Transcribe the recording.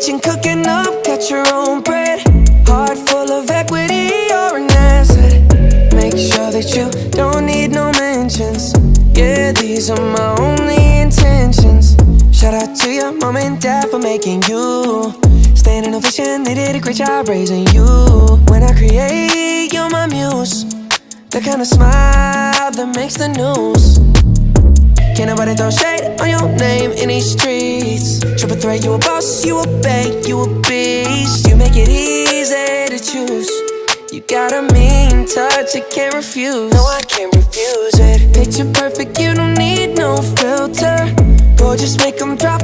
kitchen cooking up, got your own bread. Heart full of equity, you're an asset. Make sure that you don't need no mentions. Yeah, these are my only intentions. Shout out to your mom and dad for making you. Standing ovation, they did a great job raising you. When I create, you're my muse. The kind of smile that makes the news. Can't nobody throw shade on your name in these streets. Triple threat, you a boss, you a bank, you a beast. You make it easy to choose. You got a mean touch, you can't refuse. No, I can't refuse it. Picture perfect, you don't need no filter. Gorgeous, make them drop